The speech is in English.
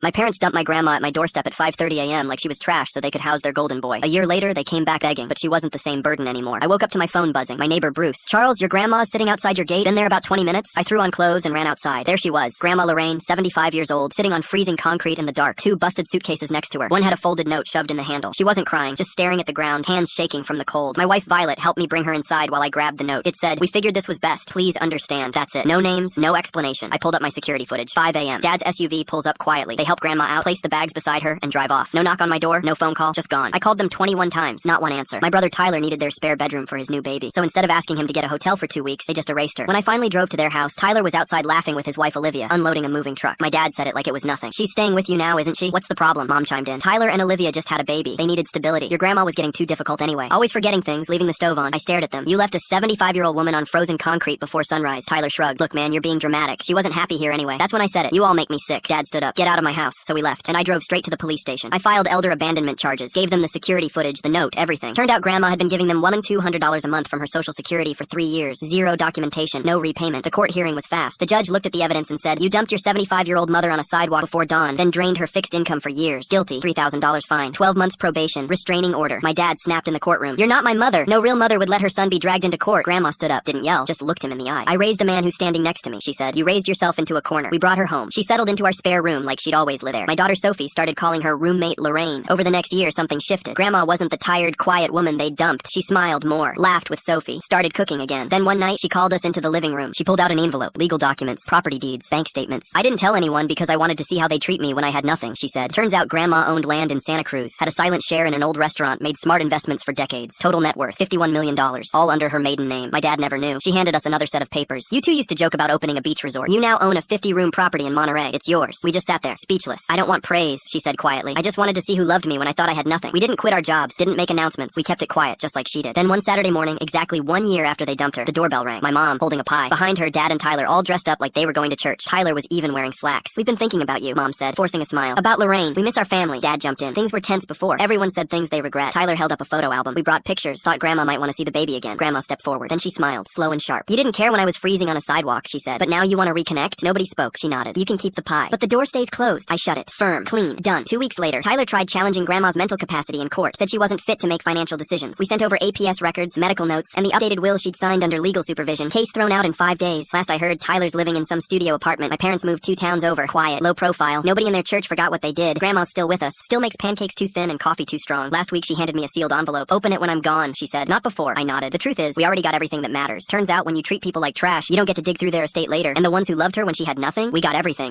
My parents dumped my grandma at my doorstep at 5:30 a.m. like she was trash so they could house their golden boy. A year later, they came back begging, but she wasn't the same burden anymore. I woke up to my phone buzzing. My neighbor Bruce. Charles, your grandma's sitting outside your gate. Been there about 20 minutes? I threw on clothes and ran outside. There she was. Grandma Lorraine, 75 years old, sitting on freezing concrete in the dark. Two busted suitcases next to her. One had a folded note shoved in the handle. She wasn't crying, just staring at the ground, hands shaking from the cold. My wife Violet helped me bring her inside while I grabbed the note. It said, "We figured this was best. Please understand." That's it. No names, no explanation. I pulled up my security footage. 5 a.m. Dad's SUV pulls up quietly. They help Grandma out, place the bags beside her, and drive off. No knock on my door, no phone call, just gone. I called them 21 times, not one answer. My brother Tyler needed their spare bedroom for his new baby, so instead of asking him to get a hotel for 2 weeks, they just erased her. When I finally drove to their house, Tyler was outside laughing with his wife Olivia, unloading a moving truck. My dad said it like it was nothing. "She's staying with you now, isn't she? What's the problem?" Mom chimed in. "Tyler and Olivia just had a baby. They needed stability. Your grandma was getting too difficult anyway. Always forgetting things, leaving the stove on." I stared at them. "You left a 75-year-old woman on frozen concrete before sunrise." Tyler shrugged. "Look, man, you're being dramatic. She wasn't happy here anyway." That's when I said it. "You all make me sick." Dad stood up. "Get out of my house." So we left, and I drove straight to the police station. I filed elder abandonment charges, gave them the security footage, the note, everything. Turned out Grandma had been giving them $1,200 a month from her Social Security for 3 years. Zero documentation, no repayment. The court hearing was fast. The judge looked at the evidence and said, "You dumped your 75-year-old mother on a sidewalk before dawn, then drained her fixed income for years. Guilty. $3,000 fine. 12 months probation. Restraining order." My dad snapped in the courtroom. "You're not my mother. No real mother would let her son be dragged into court." Grandma stood up, didn't yell, just looked him in the eye. "I raised a man who's standing next to me," she said. "You raised yourself into a corner." We brought her home. She settled into our spare room like she'd always lived there. My daughter Sophie started calling her roommate Lorraine. Over the next year, something shifted. Grandma wasn't the tired, quiet woman they dumped. She smiled more, laughed with Sophie, started cooking again. Then one night, she called us into the living room. She pulled out an envelope, legal documents, property deeds, bank statements. "I didn't tell anyone because I wanted to see how they treat me when I had nothing," she said. Turns out Grandma owned land in Santa Cruz, had a silent share in an old restaurant, made smart investments for decades. Total net worth, $51 million, all under her maiden name. My dad never knew. She handed us another set of papers. "You two used to joke about opening a beach resort. You now own a 50-room property in Monterey. It's yours." We just sat there, speechless. "I don't want praise," she said quietly. "I just wanted to see who loved me when I thought I had nothing." We didn't quit our jobs, didn't make announcements. We kept it quiet, just like she did. Then one Saturday morning, exactly 1 year after they dumped her, the doorbell rang. My mom, holding a pie. Behind her, Dad and Tyler, all dressed up like they were going to church. Tyler was even wearing slacks. "We've been thinking about you," Mom said, forcing a smile. "About Lorraine. We miss our family." Dad jumped in. "Things were tense before. Everyone said things they regret." Tyler held up a photo album. "We brought pictures. Thought Grandma might want to see the baby again." Grandma stepped forward. Then she smiled, slow and sharp. "You didn't care when I was freezing on a sidewalk," she said. "But now you want to reconnect?" Nobody spoke. She nodded. "You can keep the pie. But the door stays closed." I shut it. Firm. Clean. Done. 2 weeks later, Tyler tried challenging Grandma's mental capacity in court. Said she wasn't fit to make financial decisions. We sent over APS records, medical notes, and the updated will she'd signed under legal supervision. Case thrown out in 5 days. Last I heard, Tyler's living in some studio apartment. My parents moved 2 towns over. Quiet. Low profile. Nobody in their church forgot what they did. Grandma's still with us. Still makes pancakes too thin and coffee too strong. Last week she handed me a sealed envelope. "Open it when I'm gone," she said. "Not before." I nodded. The truth is, we already got everything that matters. Turns out when you treat people like trash, you don't get to dig through their estate later. And the ones who loved her when she had nothing, we got everything.